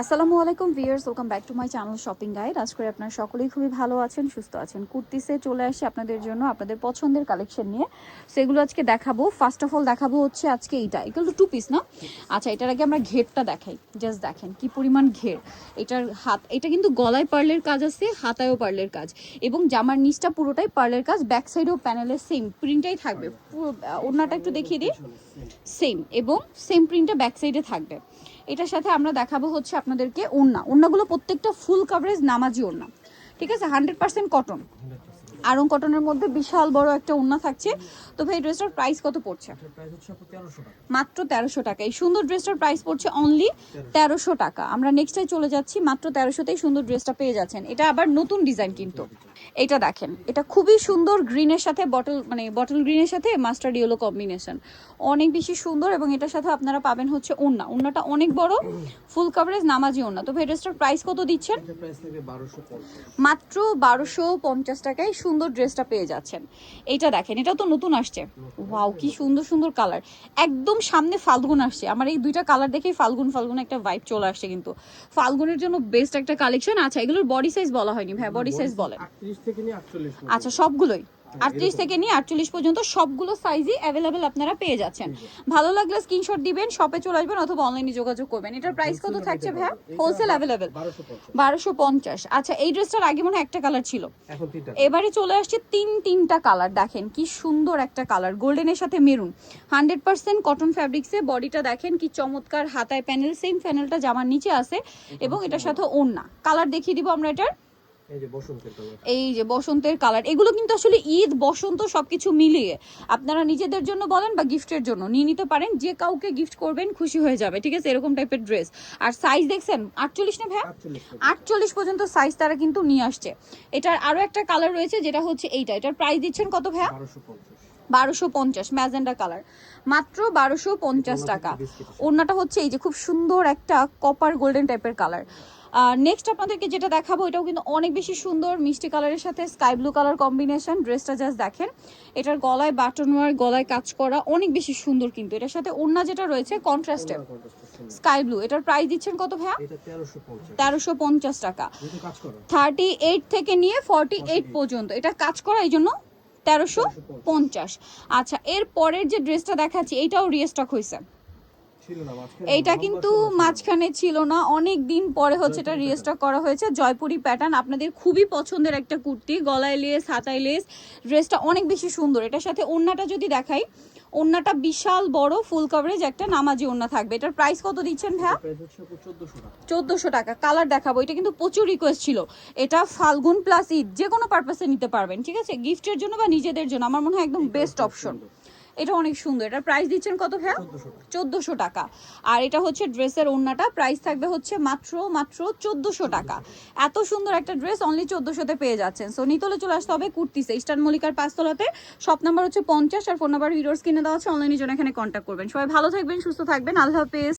আসসালামু আলাইকুম viewers, welcome back to my channel shopping guide. আজ করে আপনারা সকলেই খুবই ভালো আছেন, সুস্থ আছেন। কুর্তিসে চলে আসি আপনাদের জন্য আপনাদের পছন্দের কালেকশন নিয়ে। সেগুলো আজকে দেখাবো। ফার্স্ট অফ অল দেখাবো হচ্ছে আজকে এগুলো তো 2 পিস না? আচ্ছা, এটার আগে আমরা ঘেরটা দেখাই। জাস্ট দেখেন কি পরিমাণ ঘের। এটার এটা কিন্তু গলায় পার্লের কাজ আছে, হাতায়ও পার্লের কাজ, এবং জামার নিচটা পুরোটাই পার্লের কাজ। ব্যাক সাইডেও প্যানেলের সেম প্রিন্টটাই থাকবে। পুরো ওড়নাটা একটু দেখিয়ে দিই, সেম, এবং সেম প্রিন্টটা ব্যাক সাইডে থাকবে। এটার সাথে আমরা দেখাবো হচ্ছে আপনাদেরকে ওড়নাগুলো প্রত্যেকটা ফুল কভারেজ নামাজি ওড়না, ঠিক আছে? 100% কটন, আরং কটনের মধ্যে বিশাল বড় একটা ওড়না থাকছে। তো ভাই ড্রেসটার প্রাইস কত পড়ছে? মাত্র 1300 টাকা। এই সুন্দর ড্রেসটার প্রাইস পড়ছে অনলি 1300 টাকা। আমরা নেক্সটে চলে যাচ্ছি। মাত্র 1300তেই সুন্দর ড্রেসটা পেয়ে যাচ্ছেন। এটা আবার নতুন ডিজাইন কিন্তু। এটা দেখেন, এটা খুবই সুন্দর, গ্রিনের সাথে বটল গ্রিনের সাথে মাস্টার্ড ইয়েলো কম্বিনেশন, অনেক বেশি সুন্দর। এবং এটার সাথে আপনারা পাবেন হচ্ছে ওড়নাটা অনেক বড়, ফুল কভারেজ নামাজি ওড়না। তো ভাই ড্রেসটার প্রাইস কত দিচ্ছেন? মাত্র 1250 টাকায় সুন্দর ড্রেসটা পেয়ে যাচ্ছেন। এইটা দেখেন, এটা তো নতুন আসছে। ওয়াও, কি সুন্দর সুন্দর কালার। একদম সামনে ফাল্গুন আসছে। আমার এই দুইটা কালার দেখেই ফাল্গুন একটা ভাইব চলে আসছে। কিন্তু ফাল্গুনের জন্য বেস্ট একটা কালেকশন। আচ্ছা, এগুলোর বডি সাইজ বলা হয়নি ভাই, বডি সাইজ বলেন। আচ্ছা, সবগুলোই 38 থেকে নিয়ে 48 পর্যন্ত সবগুলো সাইজই অ্যাভেলেবেল আপনারা পেয়ে যাচ্ছেন। ভালো লাগলে স্ক্রিনশট দিবেন, শপে চলে আসবেন অথবা অনলাইনে যোগাযোগ করবেন। এটার প্রাইস কত থাকছে ভাইয়া? Wholesale available 1250। আচ্ছা, এই ড্রেসটার আগে মনে হয় একটা কালার ছিল, এবারে চলে আসছে তিনটা কালার। দেখেন কি সুন্দর একটা কালার, গোল্ডেনের সাথে মেরুন, 100% কটন ফ্যাব্রিক্সে। বডিটা দেখেন কি চমৎকার, হাতায় প্যানেল, সেম প্যানেলটা জামার নিচে আছে, এবং এটার সাথে ওড়না। কালার দেখিয়ে দিব আমরা এটার। এই যে বসন্তের কালার। এগুলো কিন্তু আসলে ঈদ বসন্ত সবকিছু মিলিয়ে আপনারা নিজেদের জন্য বলেন বা গিফটের জন্য নিয়ে নিতে পারেন। যে কাউকে গিফট করবেন খুশি হয়ে যাবে, ঠিক আছে? এরকম টাইপের ড্রেস। আর সাইজ দেখছেন 48 না ভাইয়া? 48 পর্যন্ত সাইজ তারা কিন্তু নিয়ে আসছে। এটার আরো একটা কালার রয়েছে, যেটা হচ্ছে এটার প্রাইস দিচ্ছেন কত ভাইয়া? 1250, ম্যাজেন্ডা কালার, মাত্র 1250 টাকা। ওড়নাটা হচ্ছে এই যে খুব সুন্দর একটা কপার গোল্ডেন টাইপের কালার। নেক্সট আপনাদেরকে যেটা দেখাবো, এটাও কিন্তু অনেক বেশি সুন্দর, মিষ্টি কালারের সাথে স্কাই ব্লু কালার কম্বিনেশন। ড্রেসটা জাস্ট দেখেন, এটার গলায় বাটন ওয়ার, গলায় কাজ করা, অনেক বেশি সুন্দর। কিন্তু এটার সাথে ওড়না যেটা রয়েছে কন্ট্রাস্টে স্কাই ব্লু। এটার প্রাইস দিচ্ছেন কত ভাইয়া? 1350 টাকা। 38 থেকে নিয়ে 48 পর্যন্ত এটা কাজ করা, এই জন্য 1350। আচ্ছা, এর পরের যে ড্রেসটা দেখাচ্ছি, এটাও রিস্টক হয়েছে। এইটা কিন্তু মাঝখানে ছিল না, অনেক দিন পরে হচ্ছে এটা রিস্টক করা হয়েছে। জয়পুরি প্যাটার্ন, আপনাদের খুবই পছন্দের একটা কুর্তি, গলায় লেস, হাতায় লেস। ড্রেসটা অনেক বেশি সুন্দর। এটার সাথে ওড়নাটা যদি দেখাই, ওড়নাটা বিশাল বড়, ফুল কভারেজ একটা নামাজি ওড়না থাকবে। এটার প্রাইস কত দিচ্ছেন ভাইয়া? 1400 টাকা। কালার দেখাবো, এটা কিন্তু প্রচুর রিকোয়েস্ট ছিল। এটা ফাল্গুন প্লাস ঈদ যে কোনো পারপাসে নিতে পারবেন, ঠিক আছে? গিফটের জন্য বা নিজেদের জন্য আমার মনে হয় একদম বেস্ট অপশন। এটা অনেক সুন্দর। এটার প্রাইস দিচ্ছেন কত ভাইয়া? 1400 টাকা। আর এটা হচ্ছে ড্রেসের ওড়নাটা, প্রাইস থাকবে হচ্ছে মাত্র 1400 টাকা। এত সুন্দর একটা ড্রেস অনলি 1400-তে পেয়ে যাচ্ছেন। সো নিতলে চলে আসতে হবে কুর্তিসে, ইস্টার্ন মল্লিকার 5 তলাতে। শপ নাম্বার হচ্ছে 50, আর ফোন নাম্বার ভিডিওর স্ক্রিনে দেওয়া আছে। অনলাইনের জন্য এখানে কন্ট্যাক্ট করবেন। সবাই ভালো থাকবেন, সুস্থ থাকবেন, আল্লাহ হাফেজ।